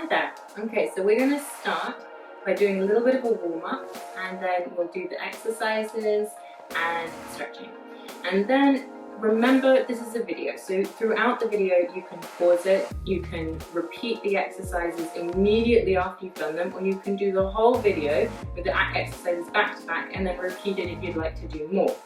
Hi there. Okay, so we're going to start by doing a little bit of a warm-up, and then we'll do the exercises and stretching. And then remember, this is a video, so throughout the video you can pause it, you can repeat the exercises immediately after you've done them, or you can do the whole video with the exercises back to back and then repeat it if you'd like to do more.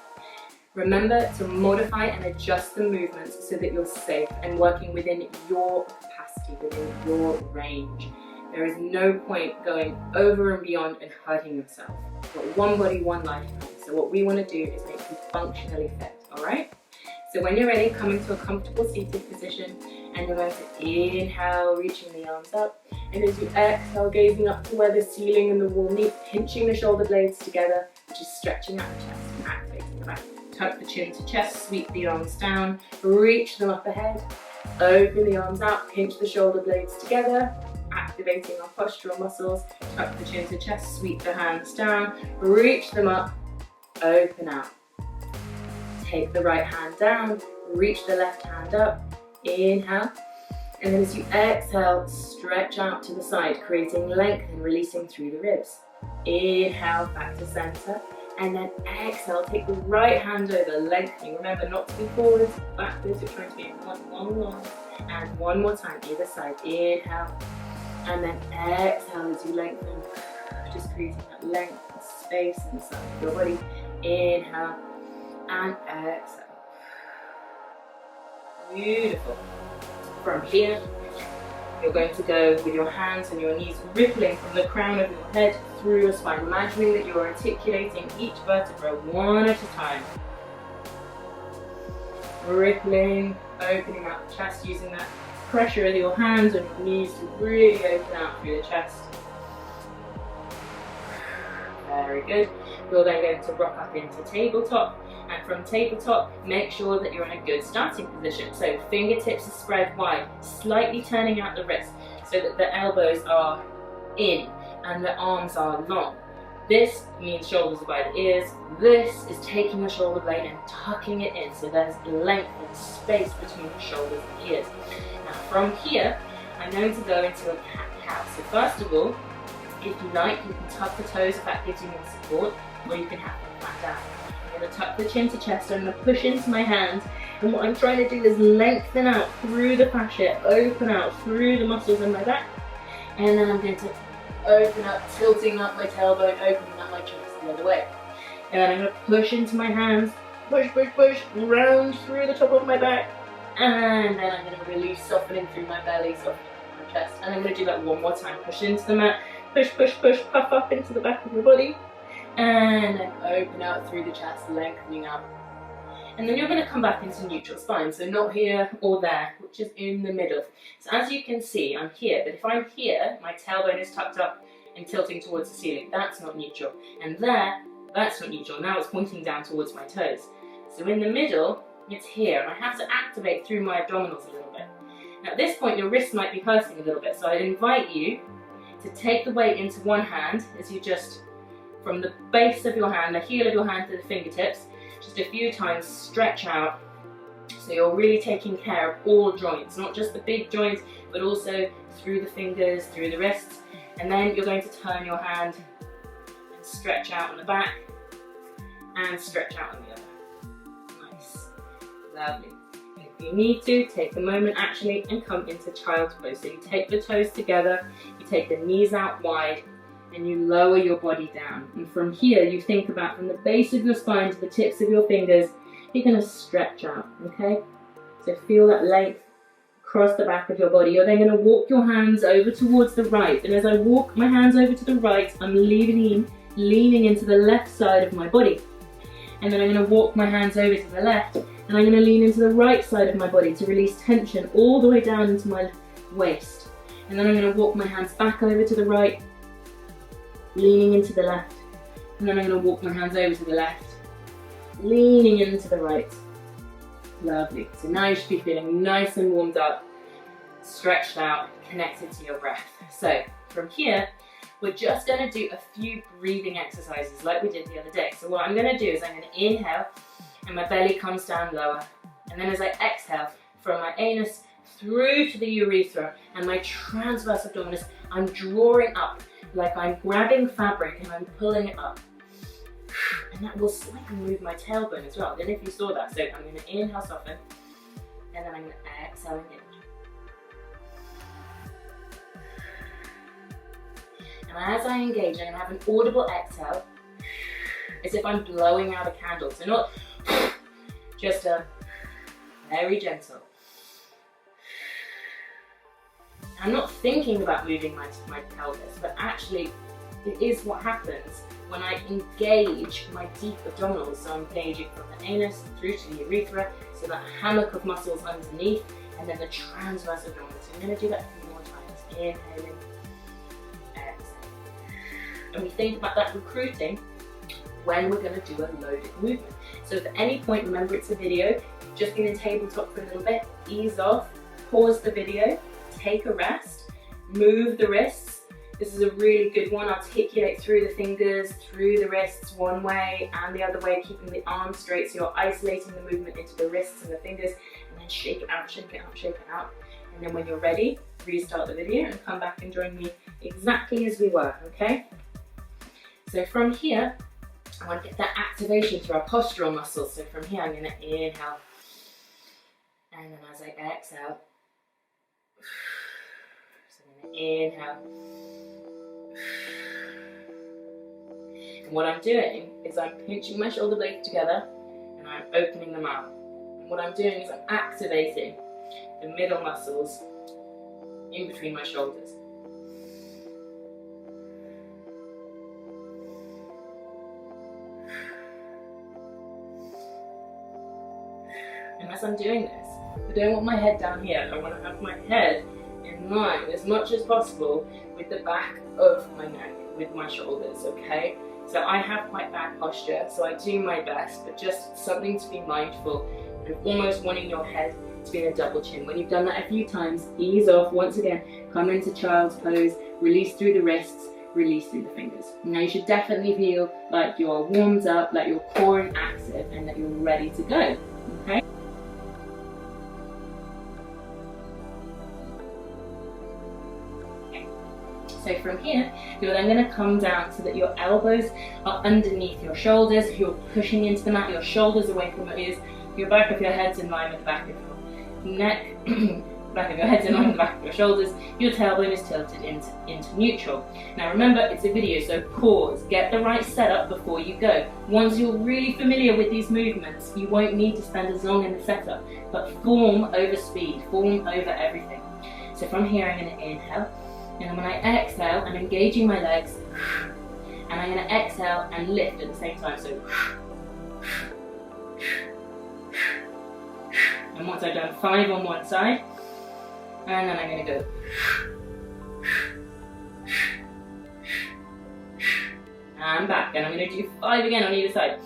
Remember to modify and adjust the movements so that you're safe and working within your capacity, within your range. There is no point going over and beyond and hurting yourself. You've got one body, one lifetime. So what we want to do is make you functionally fit, all right? So when you're ready, come into a comfortable seated position, and you're going to inhale, reaching the arms up, and as you exhale, gazing up to where the ceiling and the wall meet, pinching the shoulder blades together, which is stretching out the chest and activating the back. Tuck the chin to chest, sweep the arms down, reach them up ahead, open the arms out, pinch the shoulder blades together, activating our postural muscles. Tuck the chin to chest, sweep the hands down, reach them up, open out. Take the right hand down, reach the left hand up, inhale, and then as you exhale, stretch out to the side, creating length and releasing through the ribs. Inhale, back to center, and then exhale, take the right hand over, lengthening. Remember not to be forwards, backwards, you're trying to be in one long line. And one more time, either side, inhale, and then exhale as you lengthen, just creating that length and space inside your body. Inhale, and exhale. Beautiful. From here, you're going to go with your hands and your knees rippling from the crown of your head through your spine, imagining that you're articulating each vertebra one at a time. Rippling, opening up the chest, using that pressure of your hands and your knees to really open out through the chest. Very good. You're then going to rock up into tabletop, and from tabletop, make sure that you're in a good starting position. So fingertips are spread wide, slightly turning out the wrist so that the elbows are in and the arms are long. This means shoulders are by the ears. This is taking the shoulder blade and tucking it in so there's length and space between the shoulders and ears. Now from here, I'm going to go into a cat-cow. So first of all, if you like, you can tuck the toes if that gives you more support, or you can have them flat down. I'm going to tuck the chin to chest, I'm going to push into my hands, and what I'm trying to do is lengthen out through the fascia, open out through the muscles in my back, and then I'm going to open up, tilting up my tailbone, opening up my chest the other way. And then I'm going to push into my hands, push, push, push, round through the top of my back, and then I'm going to release, softening through my belly, softening through my chest. And I'm going to do that one more time, push into the mat, push, push, push, puff up into the back of your body, and then open out through the chest, lengthening up. And then you're going to come back into neutral spine, so not here or there, which is in the middle. So as you can see, I'm here, but if I'm here, my tailbone is tucked up and tilting towards the ceiling. That's not neutral. And there, that's not neutral. Now it's pointing down towards my toes. So in the middle, it's here, and I have to activate through my abdominals a little bit. Now at this point, your wrist might be hurting a little bit, so I'd invite you to take the weight into one hand as you just, from the base of your hand, the heel of your hand to the fingertips, just a few times stretch out. So you're really taking care of all joints, not just the big joints, but also through the fingers, through the wrists. And then you're going to turn your hand and stretch out on the back and stretch out on the other. Nice. Lovely. If you need to, take a moment actually and come into child's pose. So you take the toes together, you take the knees out wide, and you lower your body down. And from here, you think about from the base of your spine to the tips of your fingers, you're going to stretch out, okay? So feel that length across the back of your body. You're then going to walk your hands over towards the right. And as I walk my hands over to the right, I'm leaning into the left side of my body. And then I'm going to walk my hands over to the left, and I'm going to lean into the right side of my body to release tension all the way down into my waist. And then I'm going to walk my hands back over to the right, leaning into the left, and then I'm going to walk my hands over to the left, leaning into the right. Lovely. So now you should be feeling nice and warmed up, stretched out, connected to your breath. So from here, we're just going to do a few breathing exercises like we did the other day. So what I'm going to do is I'm going to inhale, and my belly comes down lower, and then as I exhale, from my anus through to the urethra, and my transverse abdominis, I'm drawing up like I'm grabbing fabric and I'm pulling it up. And that will slightly move my tailbone as well. I don't know if you saw that. So I'm going to inhale, soften, and then I'm going to exhale, engage. And as I engage, I'm going to have an audible exhale, as if I'm blowing out a candle. So not just a very gentle. I'm not thinking about moving my pelvis, but actually it is what happens when I engage my deep abdominals. So I'm engaging from the anus through to the urethra, so that hammock of muscles underneath, and then the transverse abdominis. So I'm going to do that a few more times. Inhaling, exhaling. And we think about that recruiting when we're going to do a loaded movement. So if at any point, remember it's a video, just in a tabletop for a little bit, ease off, pause the video, take a rest, move the wrists. This is a really good one. Articulate through the fingers, through the wrists one way and the other way, keeping the arms straight. So you're isolating the movement into the wrists and the fingers, and then shake it out, shake it out, shake it out. And then when you're ready, restart the video and come back and join me exactly as we were, okay? So from here, I want to get that activation through our postural muscles. So from here, I'm going to inhale, and then as I exhale, so I'm going to inhale. And what I'm doing is I'm pinching my shoulder blades together and I'm opening them out. And what I'm doing is I'm activating the middle muscles in between my shoulders. And as I'm doing this, I don't want my head down here. I want to have my head in line as much as possible with the back of my neck, with my shoulders, okay? So I have quite bad posture, so I do my best, but just something to be mindful of, almost wanting your head to be in a double chin. When you've done that a few times, ease off. Once again, come into child's pose, release through the wrists, release through the fingers. Now you should definitely feel like you're warmed up, like your core is active, and that you're ready to go, okay? So from here, you're then going to come down so that your elbows are underneath your shoulders, you're pushing into the mat, your shoulders away from your ears, your back of your head's in line with the back of your neck, back of your head's in line with the back of your shoulders, your tailbone is tilted into neutral. Now remember, it's a video, so pause, get the right setup before you go. Once you're really familiar with these movements, you won't need to spend as long in the setup, but form over speed, form over everything. So from here, I'm going to inhale. And when I exhale, I'm engaging my legs, and I'm going to exhale and lift at the same time. So, and once I've done 5 on one side, and then I'm going to go. And back, and I'm going to do 5 again on either side.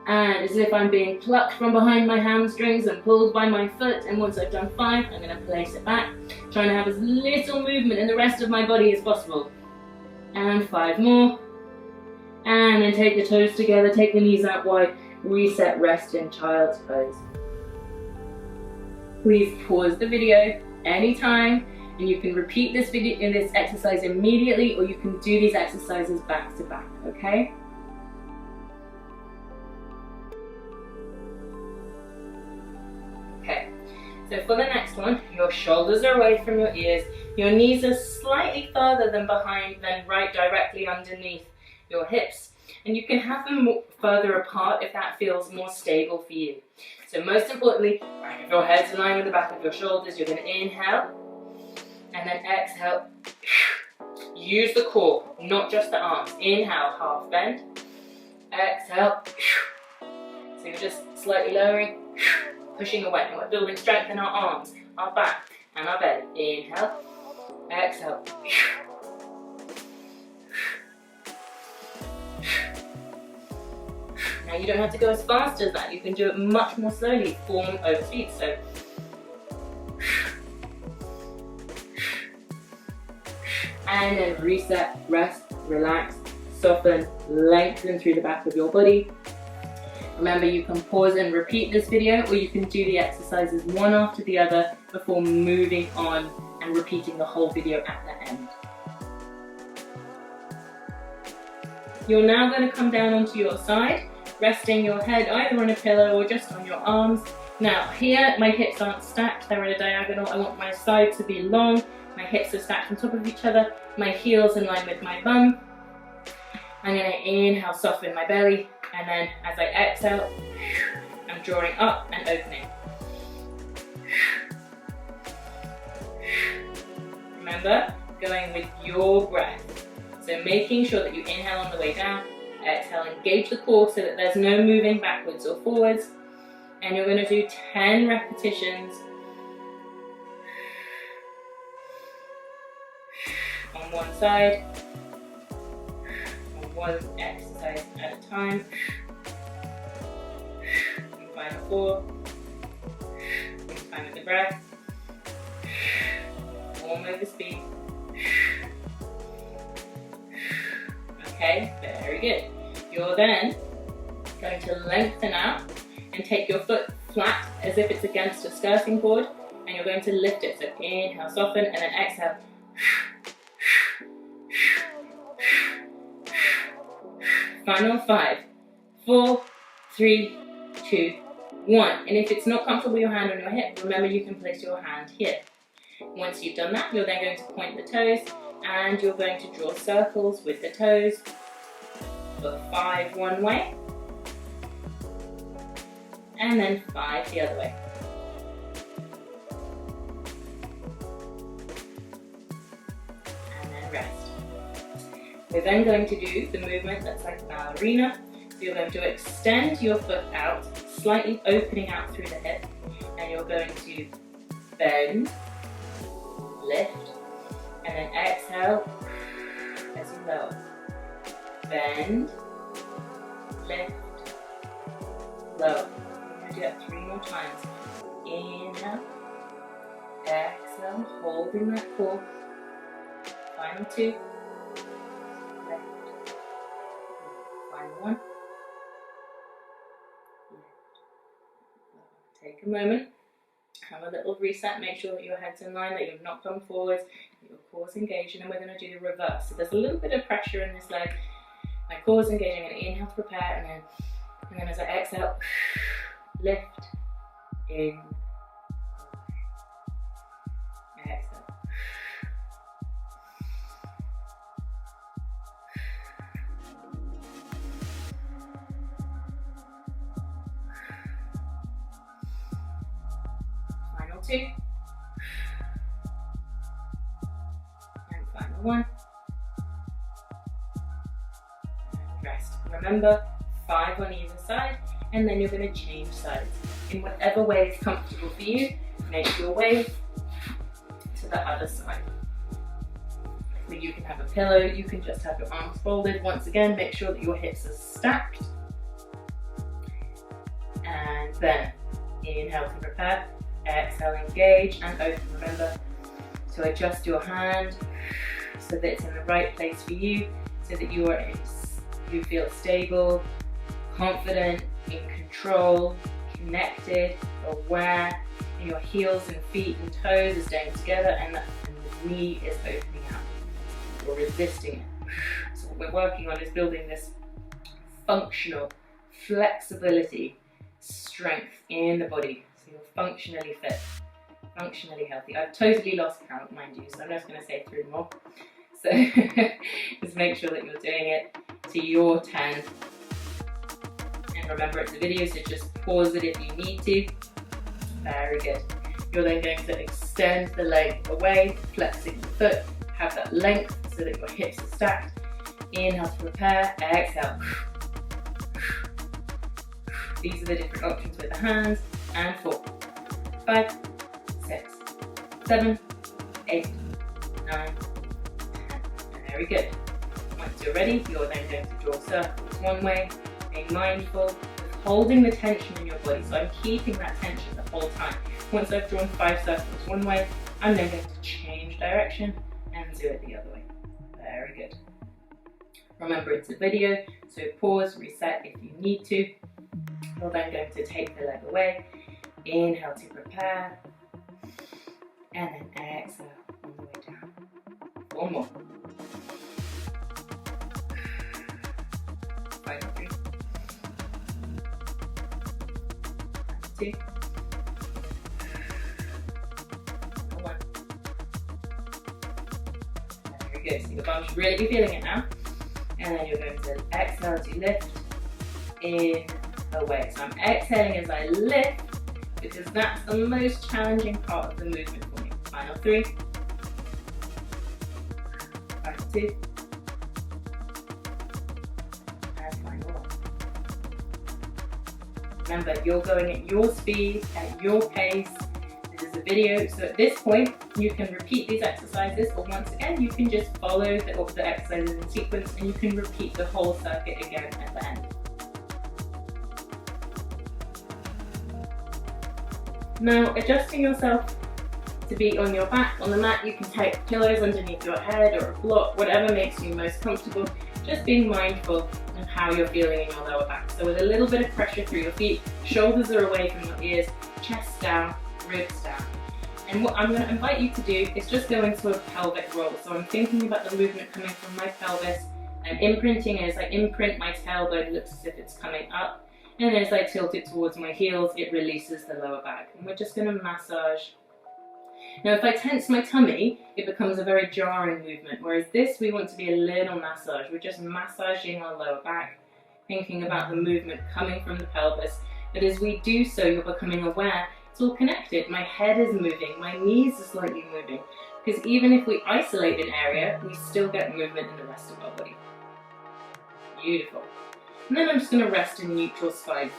And as if I'm being plucked from behind my hamstrings and pulled by my foot, and once I've done 5, I'm going to place it back, trying to have as little movement in the rest of my body as possible. And 5 more. And then take the toes together, take the knees out wide, reset, rest in child's pose. Please pause the video anytime, and you can repeat this exercise immediately, or you can do these exercises back to back, okay? Okay, so for the next one, your shoulders are away from your ears, your knees are slightly further than right directly underneath your hips, and you can have them further apart if that feels more stable for you. So most importantly, right, if your head's in line with the back of your shoulders, you're going to inhale, and then exhale. Use the core, not just the arms. Inhale, half bend, exhale. So you're just slightly lowering, pushing away, and we're building strength in our arms, our back, and our belly. Inhale, exhale. Now you don't have to go as fast as that, you can do it much more slowly, form over speed. So and then reset, rest, relax, soften, lengthen through the back of your body. Remember, you can pause and repeat this video, or you can do the exercises one after the other before moving on and repeating the whole video at the end. You're now going to come down onto your side, resting your head either on a pillow or just on your arms. Now here, my hips aren't stacked, they're at a diagonal. I want my side to be long, my hips are stacked on top of each other, my heels in line with my bum. I'm going to inhale, soften my belly, and then as I exhale, I'm drawing up and opening. Remember, going with your breath. So making sure that you inhale on the way down, exhale, engage the core so that there's no moving backwards or forwards. And you're going to do 10 repetitions on one side, on one exercise at a time. And find the core, and find with the breath. Warm over speed. Okay, very good. You're then going to lengthen out and take your foot flat as if it's against a skirting board, and you're going to lift it. So inhale, soften, and then exhale. Final 5, 4, 3, 2, 1. And if it's not comfortable with your hand on your hip, remember you can place your hand here. Once you've done that, you're then going to point the toes, and you're going to draw circles with the toes for 5 one way, and then 5 the other way. And then rest. We're then going to do the movement that's like a ballerina. So you're going to extend your foot out, slightly opening out through the hip, and you're going to bend, lift, and then exhale as you lower. Bend, lift, lower. Do that 3 more times. Inhale, exhale, holding that core. Final 2. Lift. Final 1. Lift. Take a moment. Have a little reset. Make sure that your head's in line, that you've not gone forwards, that your core's engaged, and then we're going to do the reverse. So there's a little bit of pressure in this leg. My core's engaging. I'm going to inhale to prepare, and then as I exhale, lift, in, exhale. Final 2. And final 1. And rest. Remember, 5 on either side. And then you're going to change sides. In whatever way is comfortable for you, make your way to the other side. So you can have a pillow, you can just have your arms folded. Once again, make sure that your hips are stacked. And then inhale to prepare, exhale, engage, and open. Remember to adjust your hand so that it's in the right place for you, so that you feel stable, confident, in control, connected, aware, and your heels and feet and toes are staying together, and the knee is opening out or resisting it. So what we're working on is building this functional flexibility, strength in the body, so you're functionally fit, functionally healthy. I've totally lost count, mind you, so I'm just going to say 3 more. So just make sure that you're doing it to your 10. Remember, it's a video, so just pause it if you need to. Very good. You're then going to extend the leg away, flexing the foot, have that length so that your hips are stacked. Inhale to prepare, exhale. These are the different options with the hands. And 4, 5, 6, 7, 8, 9, 10. Very good. Once you're ready, you're then going to draw circles one way, being mindful of holding the tension in your body. So I'm keeping that tension the whole time. Once I've drawn 5 circles one way, I'm then going to change direction and do it the other way. Very good. Remember, it's a video, so pause, reset if you need to. You're then going to take the leg away, inhale to prepare, and then exhale on the way down. One more. Final 3. 2. 1. Very good. So your bum should really be feeling it now. And then you're going to exhale to lift, in, away. So I'm exhaling as I lift because that's the most challenging part of the movement for me. Final 3. Final 2. And final 1. Remember, you're going at your speed, at your pace. This is a video, so at this point, you can repeat these exercises, or once again, you can just follow the exercises in sequence and you can repeat the whole circuit again at the end. Now, adjusting yourself to be on your back on the mat, you can take pillows underneath your head or a block, whatever makes you most comfortable. Just being mindful of how you're feeling in your lower back. So with a little bit of pressure through your feet, shoulders are away from your ears, chest down, ribs down. And what I'm going to invite you to do is just go into a pelvic roll. So I'm thinking about the movement coming from my pelvis. I'm imprinting as I imprint my tailbone, it looks as if it's coming up. And as I tilt it towards my heels, it releases the lower back. And we're just going to massage. Now if I tense my tummy, it becomes a very jarring movement. Whereas this, we want to be a little massage. We're just massaging our lower back, thinking about the movement coming from the pelvis. But as we do so, you're becoming aware it's all connected. My head is moving, my knees are slightly moving. Because even if we isolate an area, we still get movement in the rest of our body. Beautiful. And then I'm just going to rest in neutral spine.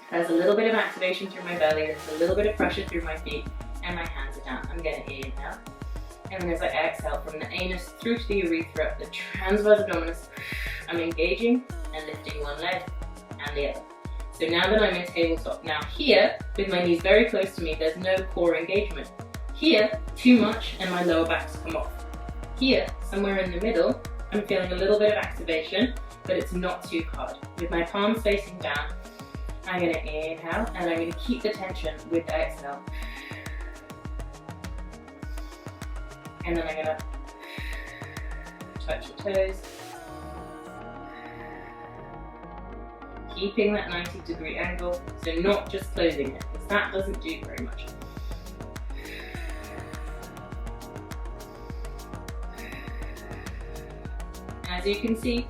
There's a little bit of activation through my belly, there's a little bit of pressure through my feet, and my hands are down. I'm going to inhale. And then as I exhale from the anus through to the urethra, the transverse abdominis, I'm engaging and lifting one leg and the other. So now that I'm in tabletop, now here, with my knees very close to me, there's no core engagement. Here, too much and my lower back's come off. Here, somewhere in the middle, I'm feeling a little bit of activation, but it's not too hard. With my palms facing down, I'm going to inhale and I'm going to keep the tension with the exhale. And then I'm going to touch the toes. Keeping that 90-degree angle, so not just closing it, because that doesn't do very much. As you can see,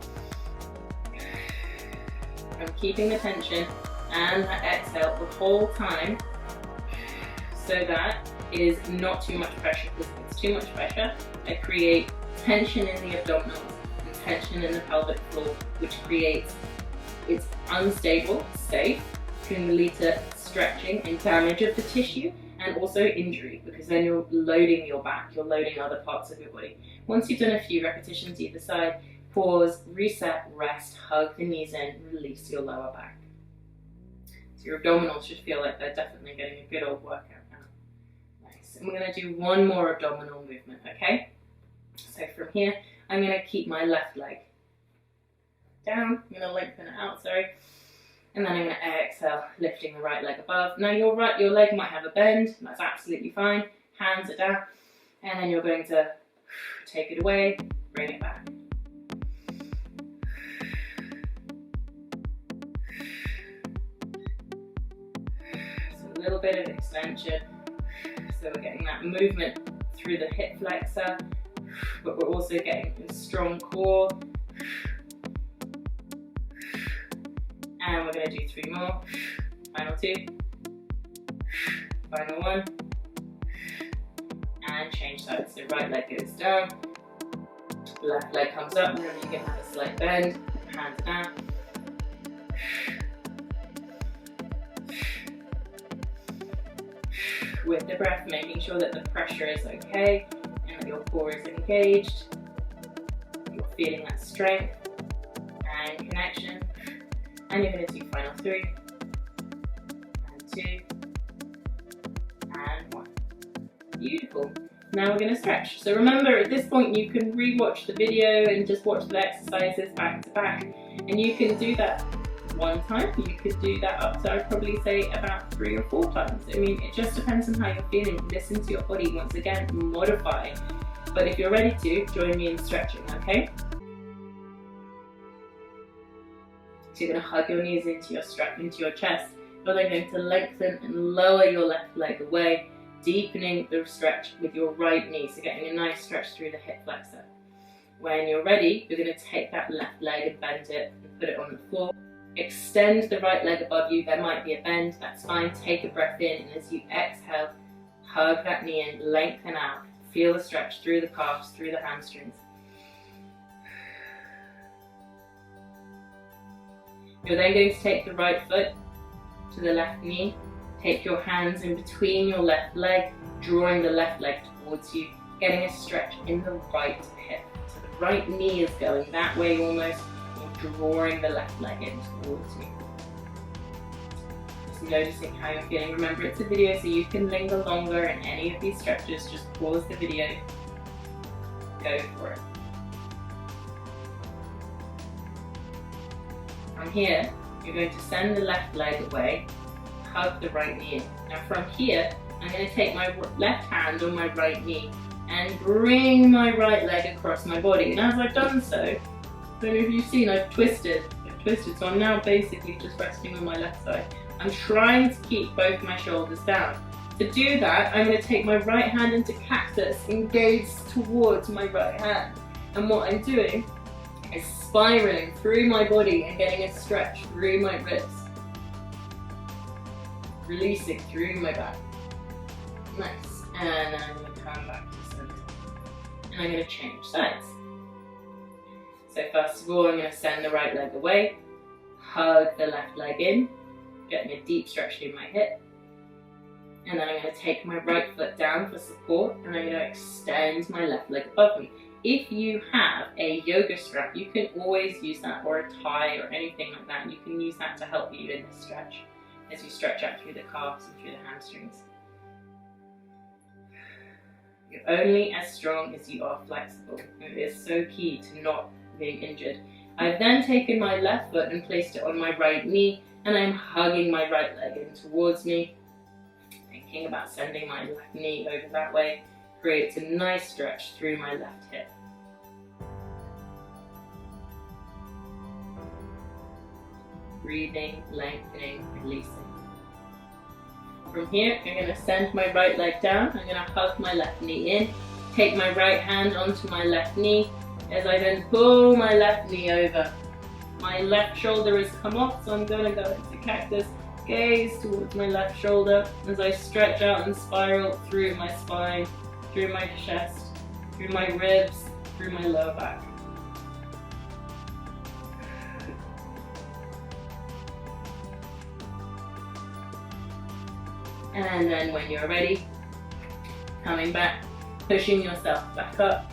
I'm keeping the tension and that exhale the whole time so that it is not too much pressure. Because if it's too much pressure, I create tension in the abdominals and tension in the pelvic floor, which creates, it's unstable, safe, can lead to stretching and damage of the tissue and also injury, because then you're loading your back, you're loading other parts of your body. Once you've done a few repetitions either side, pause, reset, rest, hug the knees in, release your lower back. So your abdominals should feel like they're definitely getting a good old workout now. Nice. And we're going to do one more abdominal movement, okay? So from here, I'm going to keep my left leg down. I'm going to lengthen it out, sorry. And then I'm going to exhale, lifting the right leg above. Now your leg might have a bend, that's absolutely fine. Hands are down. And then you're going to take it away, bring it back. So a little bit of extension. So we're getting that movement through the hip flexor, but we're also getting a strong core. And we're going to do 3 more. Final 2. Final 1. And change sides. So right leg goes down. Left leg comes up. Remember you can have a slight bend. Hands down. With the breath, making sure that the pressure is okay and that your core is engaged. You're feeling that strength and connection. And you're going to do final 3, and 2, and 1. Beautiful. Now we're going to stretch. So remember, at this point you can re-watch the video and just watch the exercises back to back, and you can do that one time. You could do that up to, I'd probably say, about 3 or 4 times. I mean, it just depends on how you're feeling. Listen to your body. Once again, modify. But if you're ready to, join me in stretching, okay? So you're going to hug your knees into your chest. You're then going to lengthen and lower your left leg away, deepening the stretch with your right knee, so getting a nice stretch through the hip flexor. When you're ready, you're going to take that left leg and bend it and put it on the floor. Extend the right leg above you. There might be a bend, that's fine. Take a breath in, and as you exhale, hug that knee in, lengthen out. Feel the stretch through the calves, through the hamstrings. You're then going to take the right foot to the left knee. Take your hands in between your left leg, drawing the left leg towards you, getting a stretch in the right hip. So the right knee is going that way almost, you're drawing the left leg in towards you. Just noticing how you're feeling. Remember, it's a video, so you can linger longer in any of these stretches. Just pause the video, go for it. From here, you're going to send the left leg away, hug the right knee in. Now from here, I'm going to take my left hand on my right knee and bring my right leg across my body. And as I've done so, I don't know if you've seen, I've twisted, so I'm now basically just resting on my left side. I'm trying to keep both my shoulders down. To do that, I'm going to take my right hand into cactus, engaged towards my right hand. And what I'm doing is spiraling through my body and getting a stretch through my ribs. Releasing through my back. Nice. And then I'm going to come back to center. And I'm going to change sides. So first of all, I'm going to send the right leg away, hug the left leg in, getting a deep stretch through my hip. And then I'm going to take my right foot down for support, and I'm going to extend my left leg above me. If you have a yoga strap, you can always use that, or a tie or anything like that. You can use that to help you in this stretch as you stretch out through the calves and through the hamstrings. You're only as strong as you are flexible. It is so key to not being injured. I've then taken my left foot and placed it on my right knee, and I'm hugging my right leg in towards me, thinking about sending my left knee over that way. Creates a nice stretch through my left hip. Breathing, lengthening, releasing. From here, I'm going to send my right leg down. I'm going to hug my left knee in, take my right hand onto my left knee as I then pull my left knee over. My left shoulder has come off, so I'm going to go into cactus, gaze towards my left shoulder as I stretch out and spiral through my spine, through my chest, through my ribs, through my lower back. And then when you're ready, coming back, pushing yourself back up.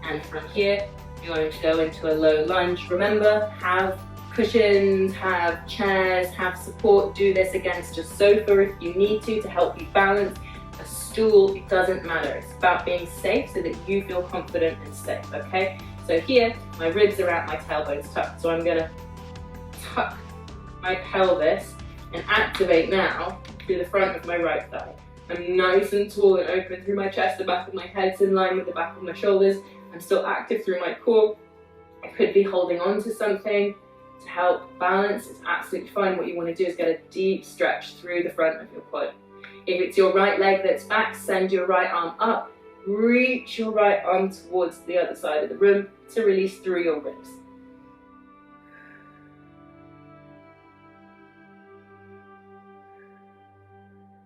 And from here, you're going to go into a low lunge. Remember, have cushions, have chairs, have support. Do this against a sofa if you need to help you balance. A stool, it doesn't matter. It's about being safe so that you feel confident and safe, okay? So here, my ribs are out, my tailbone's tucked. So I'm gonna tuck my pelvis and activate now through the front of my right thigh. I'm nice and tall and open through my chest, the back of my head's in line with the back of my shoulders. I'm still active through my core. I could be holding on to something to help balance. It's absolutely fine. What you want to do is get a deep stretch through the front of your quad. If it's your right leg that's back, send your right arm up. Reach your right arm towards the other side of the room to release through your ribs.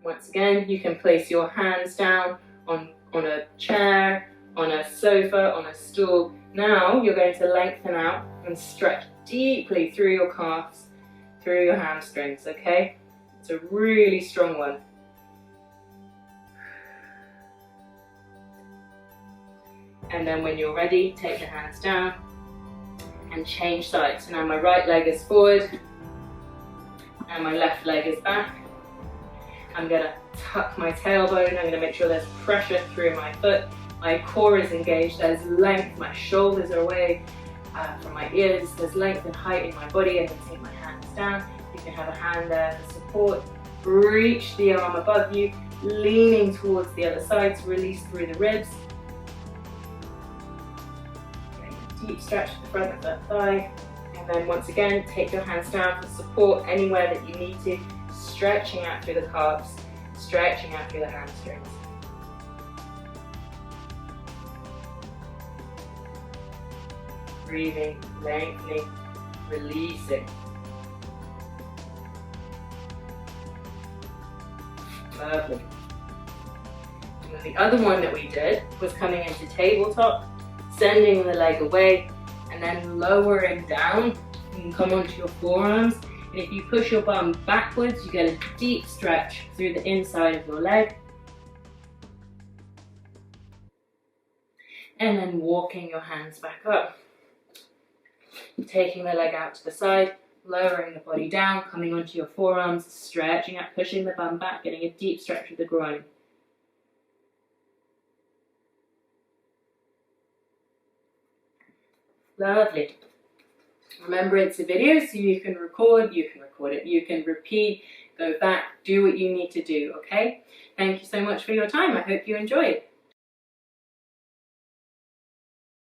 Once again, you can place your hands down on a chair, on a sofa, on a stool. Now you're going to lengthen out and stretch deeply through your calves, through your hamstrings, okay? It's a really strong one. And then when you're ready, take the hands down and change sides. So now my right leg is forward and my left leg is back. I'm gonna tuck my tailbone. I'm gonna make sure there's pressure through my foot. My core is engaged, there's length, my shoulders are away. from my ears. There's length and height in my body. I can take my hands down. You can have a hand there for support. Reach the arm above you, leaning towards the other side to release through the ribs. Getting a deep stretch to the front of that thigh. And then once again, take your hands down for support anywhere that you need to, stretching out through the calves, stretching out through the hamstrings. Breathing, lengthening, releasing. Lovely. And then the other one that we did was coming into tabletop, sending the leg away, and then lowering down. You can come onto your forearms, and if you push your bum backwards, you get a deep stretch through the inside of your leg. And then walking your hands back up. Taking the leg out to the side, lowering the body down, coming onto your forearms, stretching out, pushing the bum back, getting a deep stretch of the groin. Lovely. Remember, it's a video, so you can record it, you can repeat, go back, do what you need to do, okay? Thank you so much for your time. I hope you enjoyed.